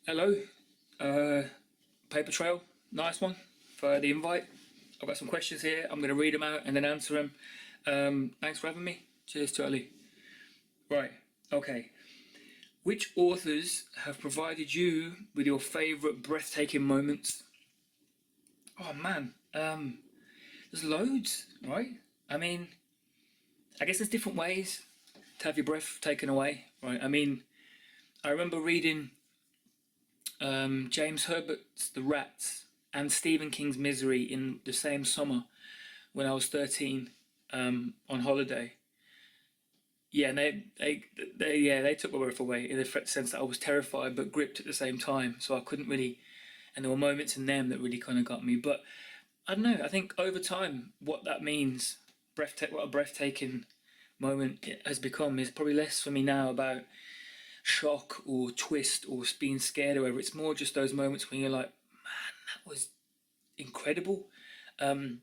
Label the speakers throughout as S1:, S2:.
S1: Hello, uh, Paper Trail. Nice one for the invite. I've got some questions here. I'm going to read them out and then answer them. Thanks for having me. Cheers, Charlie. Right, okay. Which authors have provided you with your favourite breathtaking moments? Oh man, there's loads, right? I mean, I guess there's different ways to have your breath taken away, right? I mean, I remember reading James Herbert's The Rats and Stephen King's Misery in the same summer when I was 13 on holiday. Yeah, and they took my breath away in the sense that I was terrified but gripped at the same time. So I couldn't really, and there were moments in them that really kind of got me. But I don't know. I think over time, what that means, what a breathtaking moment it has become, is probably less for me now about shock or twist or being scared or whatever. It's more just those moments when you're like, man, that was incredible. Um,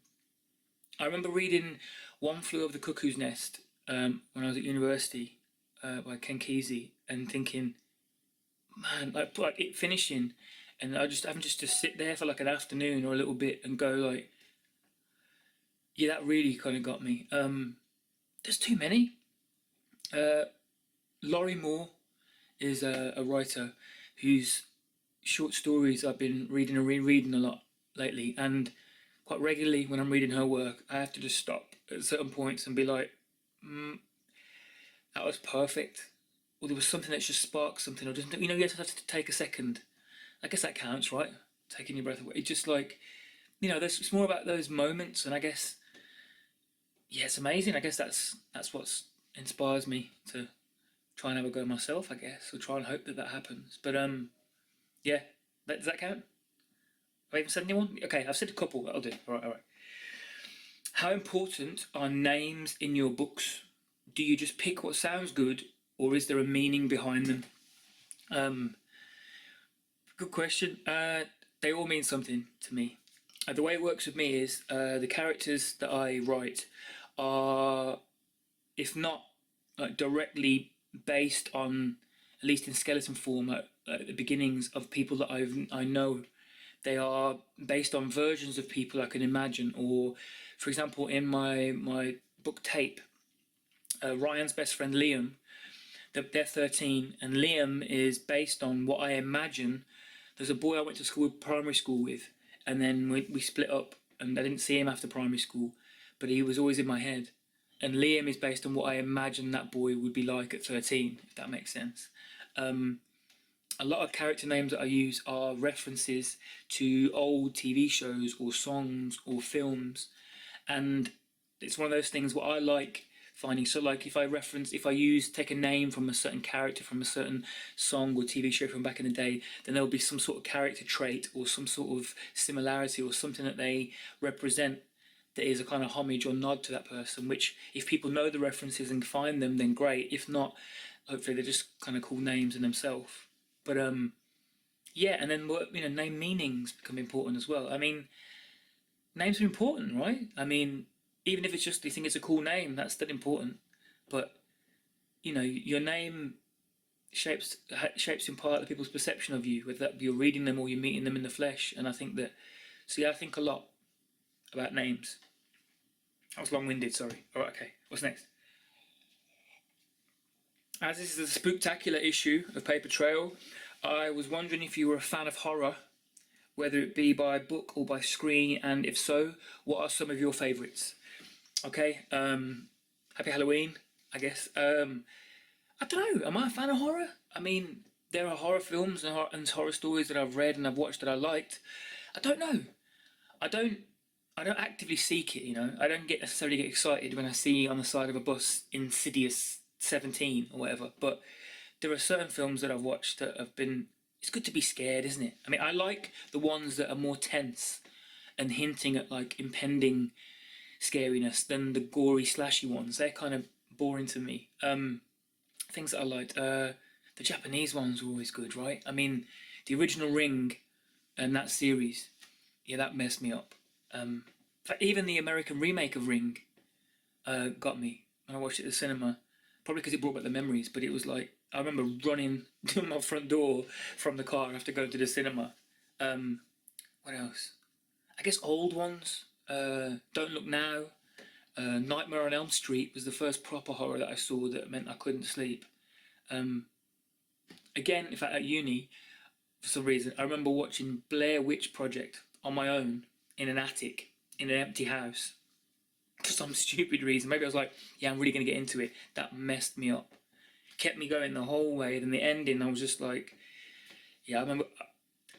S1: I remember reading One Flew Over the Cuckoo's Nest when I was at university by Ken Kesey and thinking, man, like it finishing, and I just having just to sit there for like an afternoon or a little bit and go like, yeah, that really kind of got me. There's too many. Uh, Laurie Moore is a writer whose short stories I've been reading and rereading a lot lately, and quite regularly when I'm reading her work, I have to just stop at certain points and be like, mm, "That was perfect," or there was something that just sparked something, or just you just have to take a second. I guess that counts, right? Taking your breath away. It's just like it's more about those moments, and I guess yeah, it's amazing. I guess that's what inspires me to try and have a go myself, I guess, or try and hope that that happens. But yeah, does that count? Have I even said anyone? Okay, I've said a couple. That'll do. All right, all right. How important are names in your books? Do you just pick what sounds good, or is there a meaning behind them? Um, Good question. They all mean something to me. The way it works with me is the characters that I write are, if not directly based on, at least in skeleton form, at the beginnings of people that I know. They are based on versions of people I can imagine, or, for example, in my book Tape, Ryan's best friend Liam, they're 13, and Liam is based on what I imagine. There's a boy I went to primary school with, and then we split up, and I didn't see him after primary school, but he was always in my head. And Liam is based on what I imagine that boy would be like at 13, if that makes sense. A lot of character names that I use are references to old TV shows or songs or films, and it's one of those things what I like finding. So like if I take a name from a certain character from a certain song or TV show from back in the day, then there'll be some sort of character trait or some sort of similarity or something that they represent that is a kind of homage or nod to that person, which if people know the references and find them, then great. If not, hopefully they're just kind of cool names in themselves. But yeah, and then name meanings become important as well. I mean, names are important, right? I mean, even if it's just you think it's a cool name, that's still important. But your name shapes in part the people's perception of you, whether that be you're reading them or you're meeting them in the flesh. And I think that, so yeah, I think a lot about names. I was long-winded, sorry. All right, okay. What's next? As this is a spooktacular issue of Paper Trail, I was wondering if you were a fan of horror, whether it be by book or by screen, and if so, what are some of your favourites? Okay, happy Halloween, I guess. I don't know, am I a fan of horror? I mean, there are horror films and horror stories that I've read and I've watched that I liked. I don't know. I don't I don't actively seek it, I don't necessarily get excited when I see on the side of a bus Insidious 17 or whatever, but there are certain films that I've watched that have been. It's good to be scared, isn't it? I mean, I like the ones that are more tense and hinting at like impending scariness than the gory, slashy ones. They're kind of boring to me. Things that I liked. The Japanese ones were always good, right? I mean, the original Ring and that series, yeah, that messed me up. In fact, even the American remake of Ring got me when I watched it at the cinema. Probably because it brought back the memories, but it was like I remember running to my front door from the car after going to the cinema. What else? I guess old ones. Don't Look Now. Nightmare on Elm Street was the first proper horror that I saw that meant I couldn't sleep. Um, Again, in fact, at uni, for some reason, I remember watching Blair Witch Project on my own in an attic in an empty house for some stupid reason. Maybe I was like, yeah, I'm really going to get into it. That messed me up. Kept me going the whole way. Then the ending, I was just like, yeah, I remember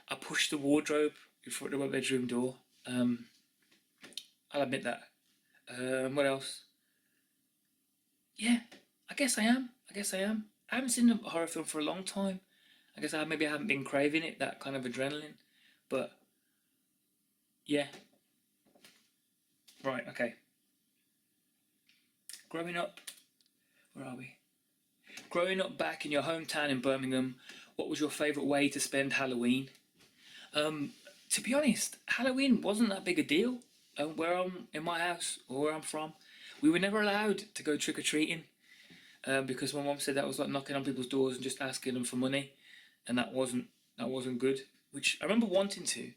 S1: I pushed the wardrobe in front of my bedroom door. I'll admit that. What else? Yeah, I guess I am. I guess I am. I haven't seen a horror film for a long time. I guess maybe I haven't been craving it, that kind of adrenaline. But yeah, right, okay. Growing up, where are we? Growing up back in your hometown in Birmingham, what was your favourite way to spend Halloween? To be honest, Halloween wasn't that big a deal. Where I'm in my house or where I'm from, we were never allowed to go trick or treating because my mum said that was like knocking on people's doors and just asking them for money, and that wasn't good. Which I remember wanting to.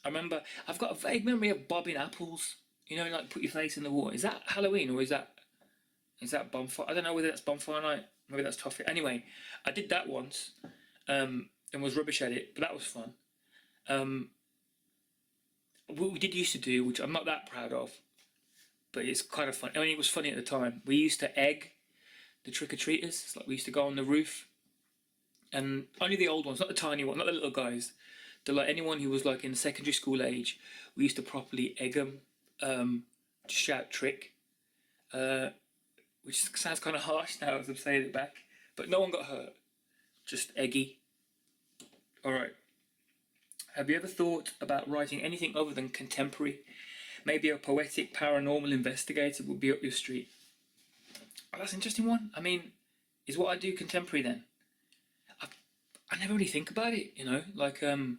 S1: I remember I've got a vague memory of bobbing apples. You know, like put your face in the water. Is that Halloween or is that bonfire? I don't know whether that's bonfire night. Maybe that's toffee. Anyway, I did that once and was rubbish at it, but that was fun. Um, what we did used to do, which I'm not that proud of, but it's kind of fun. I mean, it was funny at the time. We used to egg the trick or treaters. It's like we used to go on the roof, and only the old ones, not the tiny ones, not the little guys. The like anyone who was like in secondary school age, we used to properly egg them, to shout trick, uh, which sounds kind of harsh now as I'm saying it back. But no one got hurt, just eggy. All right. Have you ever thought about writing anything other than contemporary? Maybe a poetic paranormal investigator would be up your street. Oh, that's an interesting one. I mean, is what I do contemporary then? I, I never really think about it, like I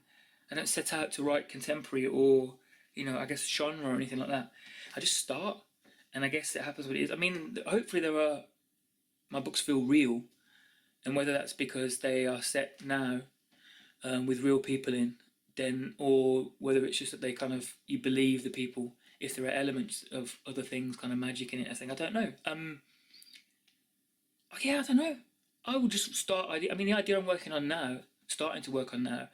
S1: don't set out to write contemporary or, I guess genre or anything like that. I just start and I guess it happens what it is. I mean, hopefully my books feel real, and whether that's because they are set now with real people in, then, or whether it's just that they kind of you believe the people if there are elements of other things, kind of magic in it. I don't know. Yeah, I don't know. I will just start. I mean, the idea I'm working on now, starting to work on now,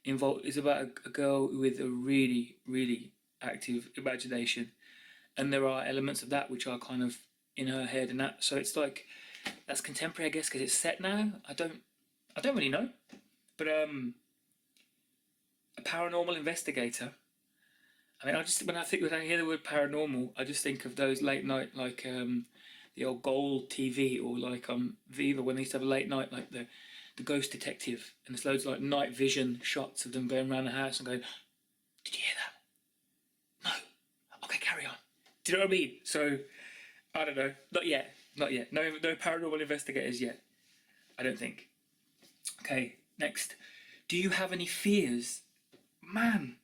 S1: is about a girl with a really, really active imagination, and there are elements of that which are kind of in her head, and that. So it's like that's contemporary, I guess, because it's set now. I don't really know, but a paranormal investigator. I mean, when I hear the word paranormal, I just think of those late night like the old Gold TV or like Viva when they used to have a late night like the ghost detective, and there's loads of like night vision shots of them going around the house and going, "Did you hear that? No. Okay, carry on." Do you know what I mean? So I don't know. Not yet. Not yet. No paranormal investigators yet. I don't think. Okay, next. Do you have any fears? Man,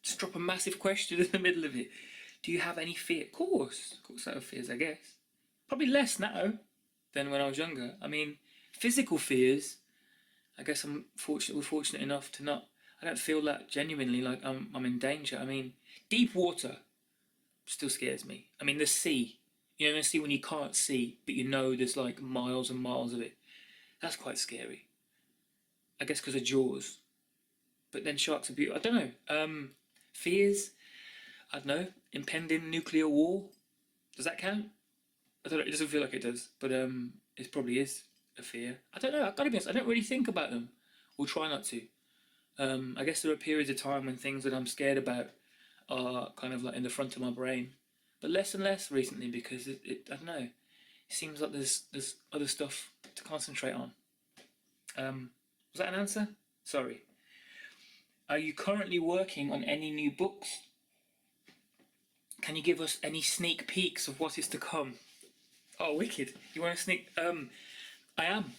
S1: just drop a massive question in the middle of it. Do you have any fear? Of course I have fears, I guess. Probably less now than when I was younger. I mean, physical fears, I guess we're fortunate enough to not, I don't feel that genuinely like I'm in danger. I mean, deep water still scares me. I mean, the sea, the sea when you can't see, but there's like miles and miles of it. That's quite scary. I guess because of Jaws. But then sharks are beautiful. I don't know. Fears, I don't know. Impending nuclear war. Does that count? I don't know. It doesn't feel like it does, but it probably is a fear. I don't know. I've got to be honest. I don't really think about them, or try not to. I guess there are periods of time when things that I'm scared about are kind of like in the front of my brain, but less and less recently because I don't know. It seems like there's other stuff to concentrate on. Was that an answer? Sorry. Are you currently working on any new books? Can you give us any sneak peeks of what is to come? Oh, wicked! You want to sneak? I am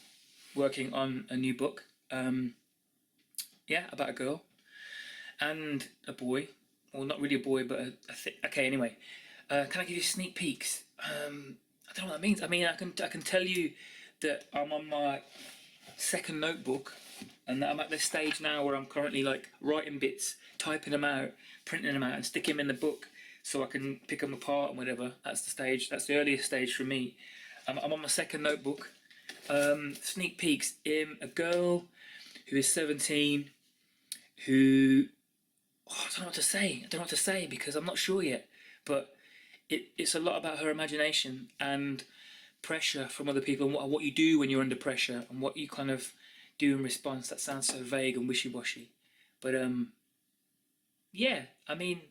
S1: working on a new book. Yeah, about a girl and a boy. Well, not really a boy, but okay. Anyway, can I give you sneak peeks? I don't know what that means. I mean, I can tell you that I'm on my second notebook, and that I'm at this stage now where I'm currently like writing bits, typing them out, printing them out, and sticking them in the book so I can pick them apart and whatever. That's the stage. That's the earliest stage for me. I'm on my second notebook. Sneak peeks. A girl who is 17, who I don't know what to say. I don't know what to say because I'm not sure yet. But it's a lot about her imagination and pressure from other people, and what you do when you're under pressure and what you kind of do in response. That sounds so vague and wishy-washy, but yeah, I mean,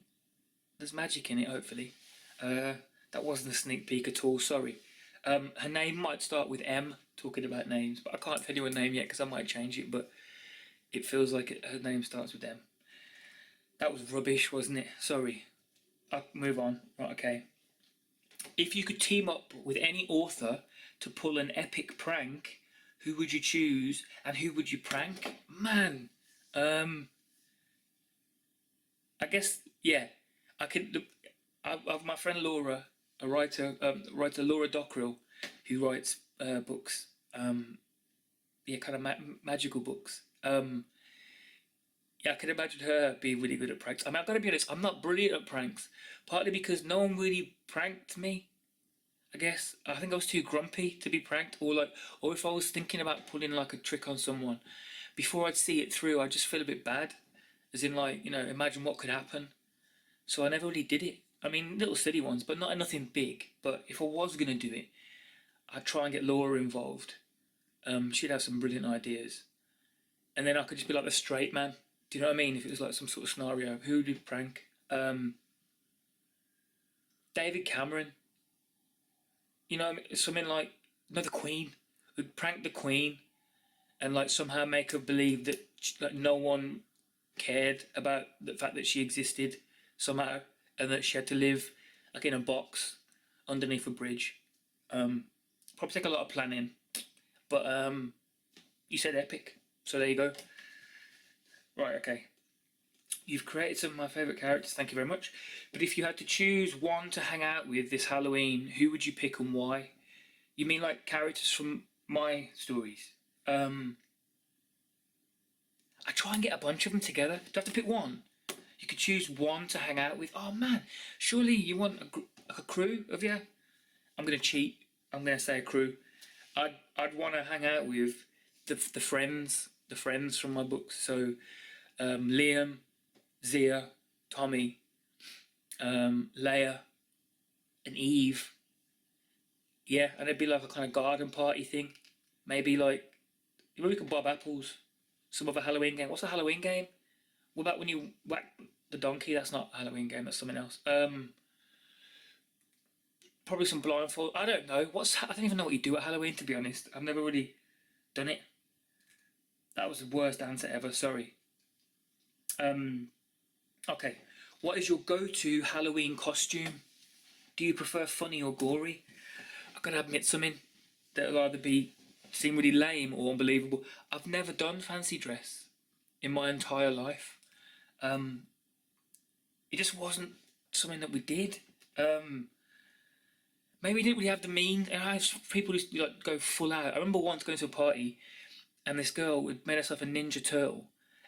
S1: there's magic in it, hopefully. That wasn't a sneak peek at all, sorry. Her name might start with M, talking about names, but I can't tell you her name yet because I might change it, but it feels like her name starts with M. That was rubbish, wasn't it? Sorry. I'll move on. Right, okay. If you could team up with any author to pull an epic prank, who would you choose and who would you prank? Man, I guess, yeah, I could. I've my friend Laura, a writer Laura Dockrell, who writes books, yeah, kind of magical books. Yeah, I can imagine her being really good at pranks. I mean, I've got to be honest, I'm not brilliant at pranks, partly because no one really pranked me. I guess I think I was too grumpy to be pranked, or if I was thinking about pulling like a trick on someone, before I'd see it through, I'd just feel a bit bad, as in like, imagine what could happen. So I never really did it. I mean, little silly ones, but not nothing big. But if I was gonna do it, I'd try and get Laura involved. She'd have some brilliant ideas, and then I could just be like the straight man. Do you know what I mean? If it was like some sort of scenario, who would you prank? David Cameron. Something like the Queen. Would prank the Queen and like somehow make her believe that like no one cared about the fact that she existed somehow, and that she had to live like in a box underneath a bridge. Probably take a lot of planning, but you said epic, so there you go. Right, okay. You've created some of my favourite characters, thank you very much. But if you had to choose one to hang out with this Halloween, who would you pick and why? You mean like characters from my stories? I try and get a bunch of them together. Do I have to pick one? You could choose one to hang out with. Oh man, surely you want a crew of you? I'm gonna cheat. I'm gonna say a crew. I'd want to hang out with the friends from my books. So Liam, Zia, Tommy, Leia, and Eve. Yeah, and it'd be like a kind of garden party thing. Maybe like we could bob apples. Some other Halloween game. What's a Halloween game? What about when you whack the donkey? That's not a Halloween game. That's something else. Probably some blindfold. I don't know. I don't even know what you do at Halloween. To be honest, I've never really done it. That was the worst answer ever. Sorry. Okay. What is your go-to Halloween costume? Do you prefer funny or gory? I've got to admit something that'll either seem really lame or unbelievable. I've never done fancy dress in my entire life. It just wasn't something that we did. Maybe we didn't really have the means. And people used to like go full out. I remember once going to a party, and this girl had made herself a Ninja Turtle,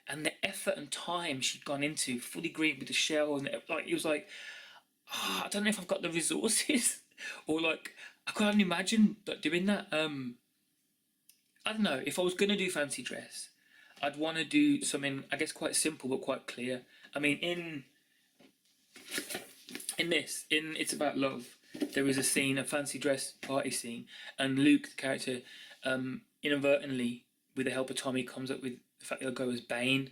S1: and the effort and time she'd gone into, fully green with the shell, and like it was like, I don't know if I've got the resources, or like I can't imagine doing that. I don't know. If I was gonna do fancy dress, I'd want to do something, I guess, quite simple but quite clear. I mean, in It's About Love, there is a scene, a fancy dress party scene, and Luke, the character, inadvertently, with the help of Tommy, comes up with the fact he'll go as Bane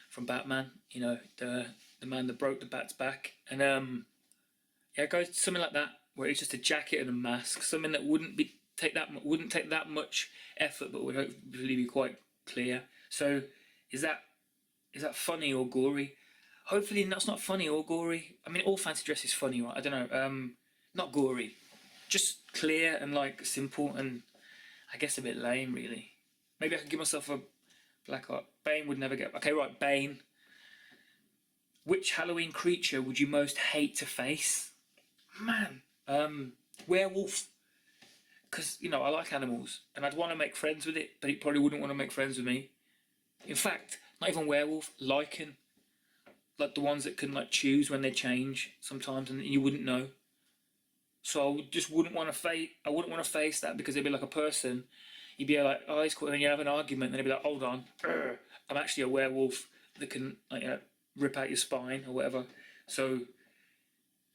S1: from Batman. The man that broke the Bat's back, and yeah, it goes something like that, where it's just a jacket and a mask, something that wouldn't take that much effort, but would hopefully be quite clear. So, is that funny or gory? Hopefully that's not funny or gory. I mean, all fancy dress is funny, right? I don't know. Not gory, just clear and like simple, and I guess a bit lame, really. Maybe I could give myself a black eye. Bane would never get. Okay, right, Bane. Which Halloween creature would you most hate to face? Man, werewolf. because you know I like animals, and I'd want to make friends with it, but it probably wouldn't want to make friends with me. In fact, not even werewolf, lichen, like the ones that can like choose when they change sometimes, and you wouldn't know. So I just wouldn't want to face. I wouldn't want to face that because it'd be like a person. You'd be like, oh, he's cool, and then you have an argument, and they'd be like, hold on, I'm actually a werewolf that can like rip out your spine or whatever. So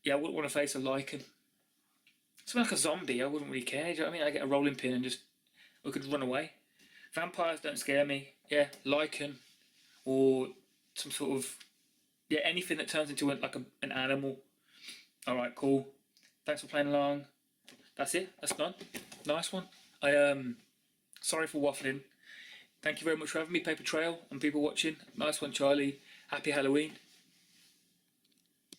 S1: yeah, I wouldn't want to face a lichen. Something like a zombie, I wouldn't really care. Do you know what I mean? I get a rolling pin and just I could run away. Vampires don't scare me. Yeah, lichen or some sort of yeah anything that turns into an animal. All right, cool. Thanks for playing along. That's it. That's done. Nice one. I sorry for waffling. Thank you very much for having me, Paper Trail, and people watching. Nice one, Charlie. Happy Halloween.